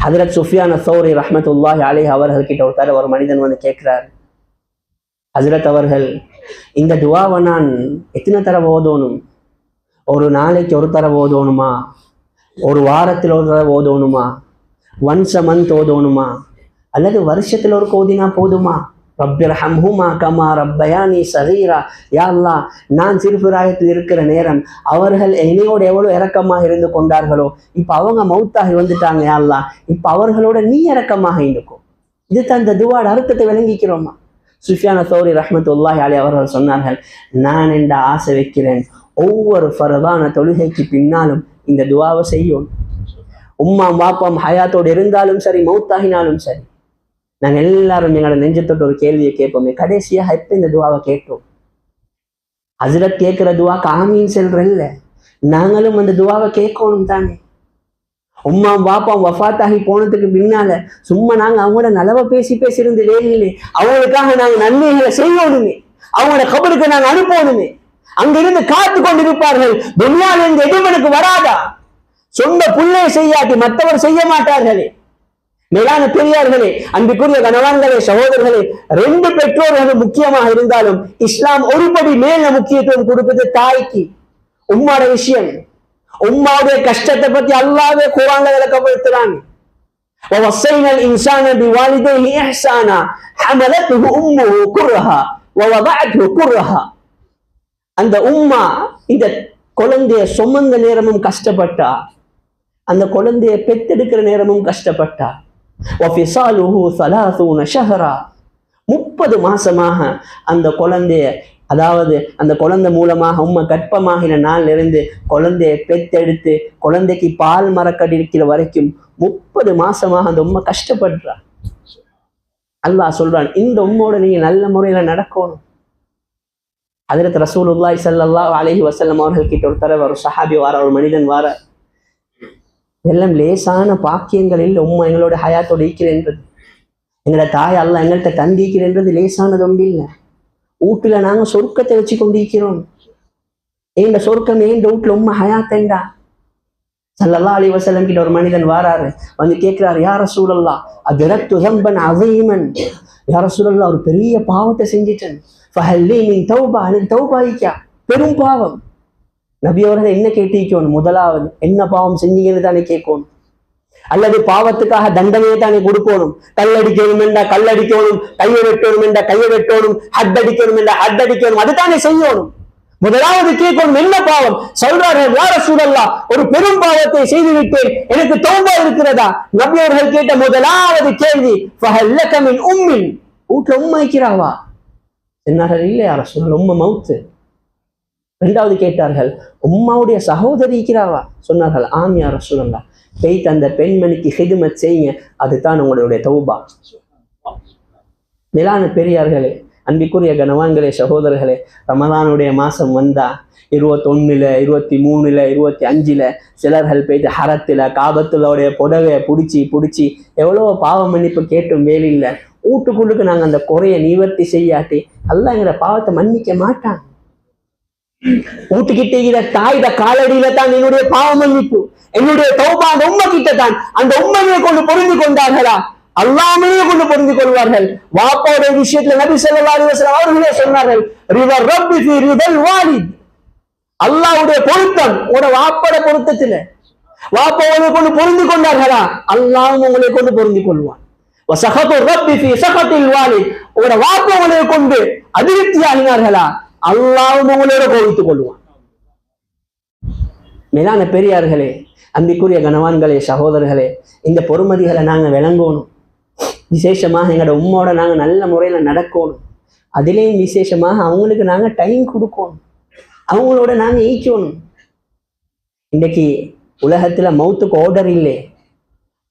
ஹஜ்ரத் சுஃபியான் அஸ்-ஸௌரி ரஹ்மத்துல்லாஹி அலைஹி அவர்கள் கிட்ட ஒரு மனிதன் வந்து கேட்கிறார், ஹஜ்ரத் அவர்கள், இந்த துஆவை நான் எத்தனை தடவை ஓதணும்? ஒரு நாளைக்கு ஒரு தடவை ஓதணுமா? ஒரு வாரத்தில் ஒரு தடவை ஓதணுமா? Once a month ஓதணுமா? அல்லது வருஷத்தில் ஒரு ஓதினா போதுமா? ரப்பிர்ஹம்ஹுமா கமா ரப்பயானி ஸகீரா. யா அல்லாஹ், நான் சிறுபிராயத்தில் இருக்கிற நேரம் அவர்கள் என்னையோடு எவ்வளவு இரக்கமாக இருந்து கொண்டார்களோ, இப்ப அவங்க மௌத்தாகி வந்துட்டாங்க. யா அல்லாஹ், இப்ப அவர்களோட நீ இரக்கமாக இருக்கும். இதுதான் இந்த துஆட அர்த்தத்தை விளங்கிக்கிறோமா? சுஃபியான் அஸ்-ஸௌரி ரஹ்மத்துல்லாஹி அலைஹி அவர்கள் சொன்னார்கள், நான் என்ற ஆசை வைக்கிறேன், ஒவ்வொரு ஃபர்தான தொழுகைக்கு பின்னாலும் இந்த துஆவை செய்யும். உம்மா வாப்பாம் ஹயாத்தோடு இருந்தாலும் சரி, மௌத்தாகினாலும் சரி, நாங்க எல்லாரும் எங்களோட நெஞ்சத்தோட ஒரு கேள்வியை கேட்போமே, கடைசியாக எப்ப இந்த துஆவை கேட்டோம்? ஹஜ்ரத் கேட்கிற துஆக்கு ஆமீன் செல்றல்ல, நாங்களும் அந்த துஆவை கேட்கணும் தானே. உம்மா வாப்பாம் வஃபாத்தாகி போனதுக்கு பின்னால சும்மா நாங்க அவங்களோட நலவை பேசியிருந்து வேலையிலே, அவங்களுக்காக நாங்க நன்மைகளை செய்யணுமே, அவங்களோட கபருக்கு நாங்க அனுப்பணுமே. அங்கிருந்து காத்து கொண்டிருப்பார்கள். துன்யால இந்த எதிர்மனுக்கு வராதா? சொந்த புள்ளை செய்யாட்டி மற்றவர் செய்ய மாட்டார்களே. மேலான பெரியார்களே, அன்புக்குரிய கனவான்களே, சகோதரர்களே, ரெண்டு பெற்றோர்கள் முக்கியமாக இருந்தாலும் இஸ்லாம் ஒருபடி மேல முக்கியத்துவம் கொடுப்பது தாய்க்கு. உம்மாட விஷயம், உம்மாவுடைய கஷ்டத்தை பத்தி அல்லாஹ்வே குர்ஆன்ல விளக்கப்படுத்துறாங்க. வவஸைனல் இன்சான பிவாலிதைஹி இஹ்சானா ஹமலத்துஹு உம்முஹு குர்ஹா வவதஅத்ஹு குர்ஹா. அந்த உம்மா இந்த குழந்தைய சுமந்த நேரமும் கஷ்டப்பட்டா, அந்த குழந்தைய பெத்தெடுக்கிற நேரமும் கஷ்டப்பட்டா. வஃபிஸாலுஹு 30 ஷஹரா, 30 மாசமாக அந்த குழந்தைய, அதாவது அந்த குழந்தை மூலமாக உம்மை கற்பமாகின நாள்ல இருந்து குழந்தைய பெத்தெடுத்து குழந்தைக்கு பால் மறக்கடிக்கிற வரைக்கும் 30 மாசமாக அந்த உம்மை கஷ்டப்படுறா. அல்லாஹ் சொல்றான், இந்த உம்மோட நீங்க நல்ல முறையில நடக்கணும். ஹஜ்ரத் ரசூலுல்லாஹி ஸல்லல்லாஹு அலைஹி வஸல்லம் அவர்கள் கிட்ட ஒரு தடவை ஒரு சஹாபி வார, ஒரு மனிதன் வார, எல்லாம் லேசான பாக்கியங்களில் உம்மா எங்களோட ஹயாத்தோடு இருக்கிறேன்றது, எங்களோட தாய் அல்லாஹ் எங்கள்கிட்ட தந்திக்கிறேன்றது லேசானது ஒன்று இல்லை. வீட்டுல நாங்க சொர்க்கத்தை வச்சு கொண்டிருக்கிறோம். ஏண்ட சொர்க்கம் ஏண்ட வீட்டுல உம்மா ஹயாத்தேண்டா. ஸல்லல்லாஹு அலைஹி வஸல்லம் கிட்ட ஒரு மனிதன் வாராரு, வந்து கேட்கிறாரு, யா ரசூலல்லாஹ் அதரக்து ஸம்பன் அஸீமன், யா ரசூலல்லாஹ் ஒரு பெரிய பாவத்தை செஞ்சிட்டேன், ஃபஹல் லீ மின் தௌபா, எனக்கு தௌபா ஐயா, பெரும் பாவம். நபி அவர்கள் என்ன கேட்டிக்கணும்? முதலாவது என்ன பாவம் செஞ்சீங்கன்னு தானே கேட்கணும், அல்லது பாவத்துக்காக தண்டனையை தானே கொடுக்கணும். கல்லடிக்கணும் என்றா கல்லடிக்கணும், கையை வெட்டணும் என்றா கையை வெட்டணும், ஹட் அடிக்கணும் என்றா ஹட் அடிக்கணும், அதுதானே செய்யணும். முதலாவது கேட்கணும் என்ன பாவம். சொல்றார்கள், யா ரசூலல்லாஹ் ஒரு பெரும் பாவத்தை செய்து விட்டேன், எனக்கு தௌபா இருக்கிறதா? நபி அவர்கள் கேட்ட முதலாவது கேள்வி, ஃபஹல் லக மின் உம்மின், வீட்டுல உம்மா இருக்கிறாவா? சொன்னார்கள், இல்லை யா ரசூலல்லாஹ், உம்மா மௌத்து. இரண்டாவது கேட்டார்கள், உம்மாவுடைய சகோதரி இருக்கிறாவா? சொன்னார்கள், ஆம் யா ரசூலல்லாஹ். பெய்த் அந்த பெண்மணிக்கு ஹிதுமத் செய்யுங்க, அதுதான் உங்களுடைய தௌபா. மேலான பெரியார்களே, அன்பிற்குரிய கனவான்களே, சகோதரர்களே, ரமதானுடைய மாசம் வந்தா 21, 23, 25 சிலர்கள் போயிட்டு ஹரத்துல காபத்துலோடைய புடவைய பிடிச்சி எவ்வளவோ பாவ மன்னிப்பு கேட்டும் வேலையில்ல. வீட்டுக்குள்ளுக்கு நாங்க அந்த குறைய நிவர்த்தி செய்யாட்டி அல்லாஹ் எங்களை பாவத்தை மன்னிக்க மாட்டான். வீட்டுக்கிட்ட தாயிட காலடியில தான் என்னுடைய பாவ மன்னிப்பு, என்னுடைய தௌபா அந்த உம்மை கிட்ட தான். அந்த உம்மையை கொண்டு பொருந்தி கொண்டார்களா? அல்லாமையே கொண்டு பொருந்தி கொள்வார்கள். வாப்பாவுடைய விஷயத்துல நபி ஸல்லல்லாஹு அலைஹி வஸல்லம் அவர்களே சொன்னார்கள், ரிதல் ரப்பி ஃபீ ரிதல் வாலித். அல்லாஹ்வுடைய பொருத்தம் உங்களோட வாப்பாட பொருத்தத்துல வாப்பாவை கொண்டு பொருந்தி கொண்டார்களா? அல்லாஹ்வும் உங்களை கொண்டு பொருந்தி கொள்வான். வஸகது ரப்பி ஃபீ ஸகதில் வாலித். உங்களோட வாப்பாவை கொண்டு அதிருப்தி ஆகினார்களா? அல்லாஹ்வும் உங்களோட கோபித்துக் கொள்வான். மேலான பெரியார்களே, அன்பிற்குரிய கனவான்களே, சகோதரர்களே, இந்த பொறுமதிகளை நாங்க விளங்கணும். விசேஷமாக எங்களோட உம்மோட நாங்க நல்ல முறையில நடக்கணும். அதிலேயும் விசேஷமாக அவங்களுக்கு நாங்க டைம் கொடுக்கணும், அவங்களோட நாங்க ஈக்கணும். இன்னைக்கு உலகத்துல மௌத்துக்கு ஆர்டர் இல்லை.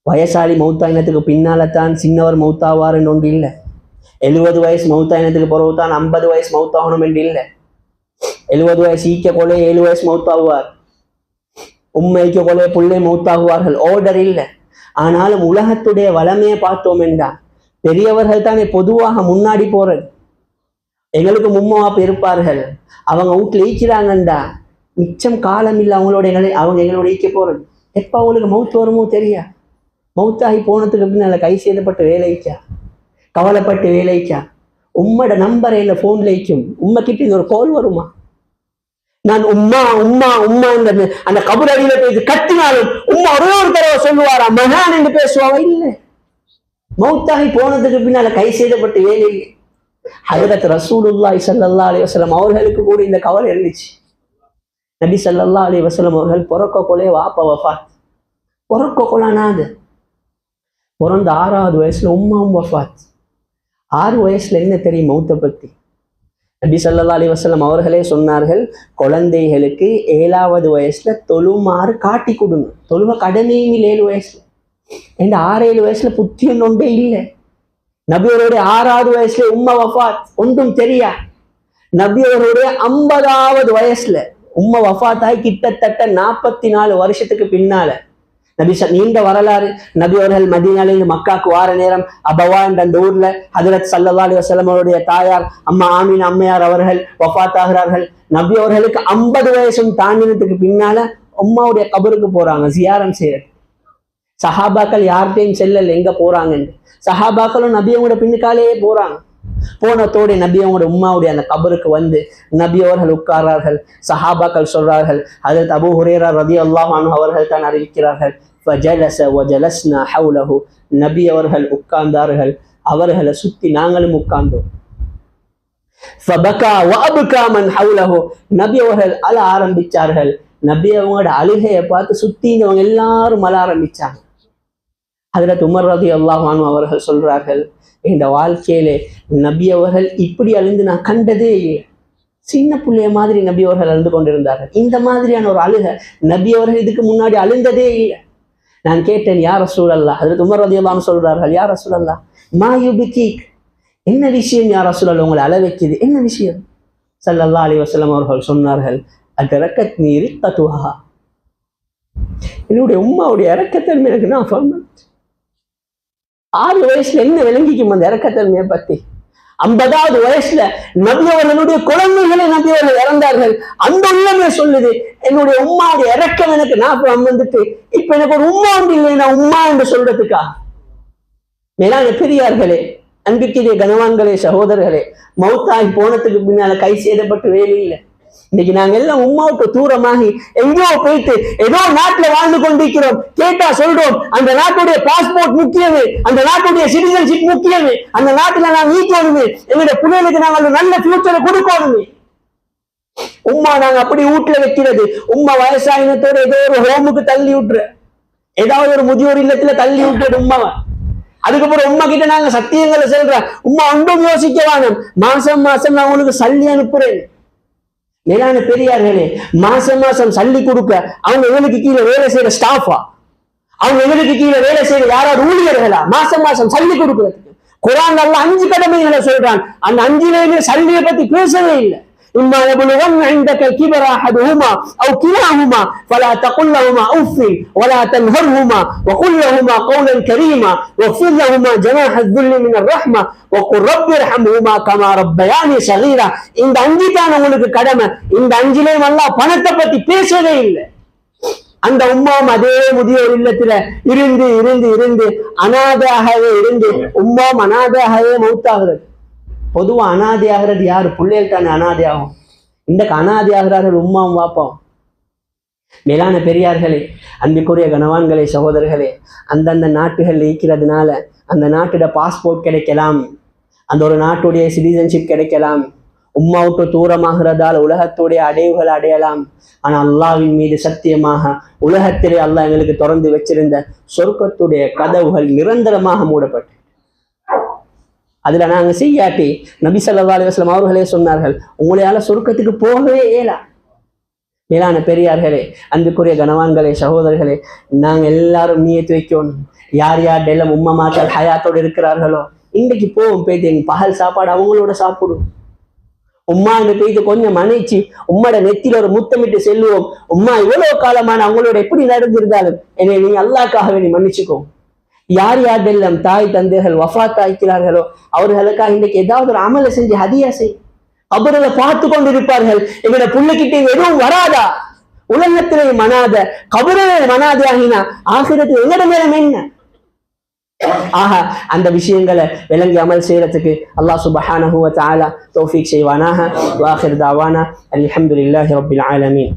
வயசாளி மௌத்தாயினத்துக்கு பின்னால்தான் சின்னவர் மௌத்தாவாருன்னு ஒன்று இல்லை. 70 வயசு மௌத்தாயினத்துக்கு பிறகுதான் 50 வயசு மௌத்தாகணும் என்று இல்லை. 70 வயசு ஈக்க கொலை 7 வயசு மௌத்தாகுவார், உண்மைக்க கொலை புள்ளை மௌத்தாகுவார்கள். ஆர்டர் இல்லை. ஆனாலும் உலகத்துடைய வளமையை பார்த்தோம் என்றா பெரியவர்கள் தானே பொதுவாக முன்னாடி போறது. எங்களுக்கு மும்மாப்ப இருப்பார்கள், அவங்க வீட்டுல ஈக்கிறாங்கண்டா மிச்சம் காலம் இல்லை அவங்களோட அவங்க எங்களோட ஈக்க போறது. எப்ப அவங்களுக்கு மௌத்து வருமோ தெரியா. மௌத்தாகி போனதுக்கு பின்னால கை செய்தப்பட்ட வேலைக்கா, கவலைப்பட்டு வேலைக்கா. உம்மோட நம்பரை இல்லை போன்ல ஈக்கும். உம்மை கிட்ட இந்த ஒரு கால் வருமா? நான் உம்மா உம்மா உம்மா அந்த கபர் அடியில போய் கத்தினாலும் உம்மா ஒரே ஒரு தடவை சொல்லுவாரா மகான் என்று பேசுவாங்க? இல்லை. மௌத்தாகி போனதுக்கு பின்னால கை செய்தப்பட்ட வேலை இல்லை. ஹஜ்ரத் ரசூலுல்லாஹி ஸல்லல்லாஹு அலைஹி வஸல்லம் அவர்களுக்கு கூட இந்த கவலை இருந்துச்சு. நபி ஸல்லல்லாஹு அலைஹி வஸல்லம் அவர்கள் பிறக்க கொலை வாப்பா வஃபாத். பிறக்க கொலானாது பிறந்த 6வது வயசுல உம்மாவும் வஃபாத். 6 வயசுல என்ன தெரியும் மௌத்தை பத்தி? நபி ஸல்லல்லாஹு அலைஹி வஸல்லம் அவர்களே சொன்னார்கள், குழந்தைகளுக்கு 7வது வயசுல தொழுமாறு காட்டி கொடுங்க. தொழுவ கடமையும் 7 வயசுல. என்ற 6-7 வயசுல புத்தியம் ஒன்றே இல்லை. நபியவருடைய 6வது வயசுல உம்மா வஃபாத், ஒன்றும் தெரியா. நபியவருடைய 50வது வயசுல உம்மா வஃபாத் ஆகி கிட்டத்தட்ட 44 வருஷத்துக்கு பின்னால நபி நீண்ட வரலாறு. நபி அவர்கள் மதீனாவிலிருந்து மக்காக்கு வார நேரம் அபவா என்ற அந்த ஊர்ல ஹஜ்ரத் ஸல்லல்லாஹு அலைஹி வஸல்லம் அவருடைய தாயார் அம்மா ஆமீனா அம்மையார் அவர்கள் வஃபாத் ஆகிறார்கள். நபி அவர்களுக்கு 50 வயசும் தாண்டினதுக்கு பின்னால உம்மாவுடைய கபருக்கு போறாங்க ஜியாரம் செய்யறது. சஹாபாக்கள் யார்கிட்டையும் செல்லல எங்க போறாங்கன்னு. சஹாபாக்களும் நபி அவங்களோட பின்னுக்காலேயே போறாங்க. போனத்தோடு நபி அவங்களோட உம்மாவுடைய அந்த கபருக்கு வந்து நபி அவர்கள் உட்கார்றார்கள். சஹாபாக்கள் சொல்றார்கள், ஹஜ்ரத் அபூ ஹுரைரா ரலியல்லாஹு அன்ஹு அவர்கள் தான் அறிவிக்கிறார்கள், ஃபஜலஸ வஜலஸ்னா ஹவுலஹு. நபி அவர்கள் உட்கார்ந்தார்கள், அவர்களை சுத்தி நாங்களும் உட்கார்ந்தோம். ஃபபகா வஅப்கா மன் ஹவுலஹு. நபி அவர்கள் அழ ஆரம்பிச்சார்கள். நபி அவங்களோட அழுகையை பார்த்து சுத்தினவங்க எல்லாரும் அழ ஆரம்பிச்சாங்க. ஹஜ்ரத் உமர் ரலியல்லாஹு அன்ஹு அவர்கள் சொல்றார்கள், இந்த வாழ்க்கையிலே நபி அவர்கள் இப்படி அழுந்து நான் கண்டதே இல்லை. சின்ன பிள்ளைய மாதிரி நபி அவர்கள் அழுந்து கொண்டிருந்தார்கள். இந்த மாதிரியான ஒரு அழுக நபி அவர்கள் இதுக்கு முன்னாடி அழுந்ததே இல்லை. நான் கேட்டேன், யா ரசூலல்லாஹ். ஹஜ்ரத் உமர் ரலியல்லாஹு அன்ஹு சொல்றார்கள், யா ரசூலல்லாஹ் மா யுபிகீக், என்ன விஷயம் யா ரசூலல்லாஹ் உங்களை அழ வைக்குது, என்ன விஷயம்? ஸல்லல்லாஹு அலைஹி வஸல்லம் அவர்கள் சொன்னார்கள், அதரக்கத்னி ரிக்கத்துஹா. என்னுடைய உம்மாவுடைய இறக்கத்தன்மை எனக்கு நான் சொன்னேன். 6 வயசுல என்ன விளங்கிக்கும் அந்த இறக்கத்தன்மையை பத்தி? 50வது வயசுல நபி அவர்களுடைய குழந்தைகளை நபி அவர்கள் இறந்தார்கள். அந்த உள்ளமே சொல்லுது, என்னுடைய உம்மாவுடைய இறக்கம் எனக்கு நான் வந்துட்டு இப்ப எனக்கு ஒரு உம்மா ஒன்று இல்லை, நான் உம்மா என்று சொல்றதுக்கா? மேலான பெரியார்களே, அன்பிற்கிய கனவான்களே, சகோதரர்களே, மௌத்தாகி போனதுக்கு பின்னால கை செய்தப்பட்டு வேலை இல்லை. இன்னைக்கு நாங்க எல்லாம் உம்மாவுக்கு தூரமாகி எங்கேயோ போயிட்டு ஏதோ நாட்டுல வாழ்ந்து கொண்டிருக்கிறோம். கேட்டா சொல்றோம், அந்த நாட்டுடைய பாஸ்போர்ட் முக்கியமே, அந்த நாட்டுடைய சிட்டிசன்ஷிப் முக்கியமே, அந்த நாட்டுல நாங்க ஈக்கணுமே, எங்களுடைய பிள்ளைகளுக்கு நாங்க நல்ல ஃபியூச்சரை கொடுக்கணுமே. உம்மா நாங்க அப்படி வீட்டுல வைக்கிறது. உம்மா வயசாயினத்தோட ஏதோ ஒரு ஹோமுக்கு தள்ளி விட்டுற, ஏதாவது ஒரு முதியோர் இல்லத்துல தள்ளி விட்டுறது உம்மாவை. அதுக்கப்புறம் உம்மா கிட்ட நாங்க சத்தியங்களை சொல்றோம், உம்மா ஒன்றும் யோசிக்க வேணும், மாசம் மாசம் நான் உங்களுக்கு சல்லி அனுப்புறேன். மேலான பெரியார்களே, மாசம் மாசம் சல்லி கொடுக்க அவங்க எங்களுக்கு கீழே வேலை செய்யற ஸ்டாஃபா, அவங்க எங்களுக்கு கீழே வேலை செய்யற யாராவது ஊழியர்களா? மாசம் மாசம் சல்லி கொடுக்கறதுக்கு குர்ஆன்ல அல்லாஹ் 5 கடமைகளை சொல்றான். அந்த 5லையுமே சல்லியை பத்தி பேசவே இல்லை. إما يبلغن عندك الكبر أحدهما أو كلاهما فلا تقل لهما أف ولا تنهرهما وقل لهما قولا كريما واخفض لهما جناح الذل من الرحمة وقل رب ارحمهما كما ربياني صغيرا. இந்த அஞ்சு தான் உங்களுக்கு கடமை. இந்த அஞ்சிலேயும் அல்லாஹ் பணத்தை பத்தி பேசவே இல்லை. அந்த உம்மாவும் அதே முதியோர் இல்லத்துல இருந்து இருந்து இருந்து அனாதையாகவே இருந்து உம்மாவும் அனாதையாகவே மௌத்தாகிறது. பொதுவா அனாதையாகிறது யாரு? பிள்ளைகள் தானே அனாதையாகும். இன்றைக்கு அனாதையாகிறார்கள் உம்மாவும் வாப்பாவும். மேலான பெரியார்களே, அன்பிற்குரிய கனவான்களே, சகோதரர்களே, அந்தந்த நாட்டுகள் இருக்கிறதுனால அந்த நாட்டோட பாஸ்போர்ட் கிடைக்கலாம், அந்த ஒரு நாட்டுடைய சிட்டிசன்ஷிப் கிடைக்கலாம், உம்மாவுக்கு தூரமாகிறதால் உலகத்துடைய அடைவுகளை அடையலாம். ஆனால் அல்லாஹ்வின் மீது சத்தியமாக உலகத்திலே அல்லாஹ் எங்களுக்கு திறந்து வச்சிருந்த சொர்க்கத்துடைய கதவுகள் நிரந்தரமாக மூடப்பட்டு அதுல நாங்க செய்யாட்டி நபி ஸல்லல்லாஹு அலைஹி வஸல்லம் அவர்களே சொன்னார்கள், உங்களால சொர்க்கத்துக்கு போகவே இயலா. மேலான பெரியார்களே, அன்புக்குரிய கனவான்களே, சகோதரர்களே, நாங்க எல்லாரும் நியத்து வைக்கணும். யார் யார்டெல்லாம் உம்மா மாக்கள் ஹயாத்தோடு இருக்கிறார்களோ இன்றைக்கு போவோம், போயிட்டு எங்க பகல் சாப்பாடு அவங்களோட சாப்பிடுவோம். உம்மா என்று போயிட்டு கொஞ்சம் மன்னிச்சு உம்மோட நெத்தில ஒரு முத்தமிட்டு செல்லுவோம். உம்மா இவ்வளவு காலமான அவங்களோட எப்படி நடந்திருந்தாலும் என்னை நீ அல்லாஹ்க்காக வேண்டி மன்னிச்சுக்கோ. யார் யார்டெல்லாம் தாய் தந்தைகள் வஃபாத் ஆகிறார்களோ அவர்களுக்காக இன்றைக்கு ஏதாவது ஒரு அமலை செஞ்சு ஹதியா செய். அவர்களை பார்த்து கொண்டிருப்பார்கள், எங்களோட புள்ளைகிட்ட எதுவும் வராதா? உலகத்திலே மனாத கபரிலே மனாதே ஆகினா ஆகிரத்தில் எங்கட மேலும் என்ன? ஆக அந்த விஷயங்களை விளங்கி அமல் செய்யறதுக்கு அல்லாஹ் சுப்ஹானஹு வ தஆலா தௌஃபீக் செய்வானாக. வ ஆகிர் தாவானா அல்ஹம்துலில்லாஹி ரப்பில் ஆலமீன்.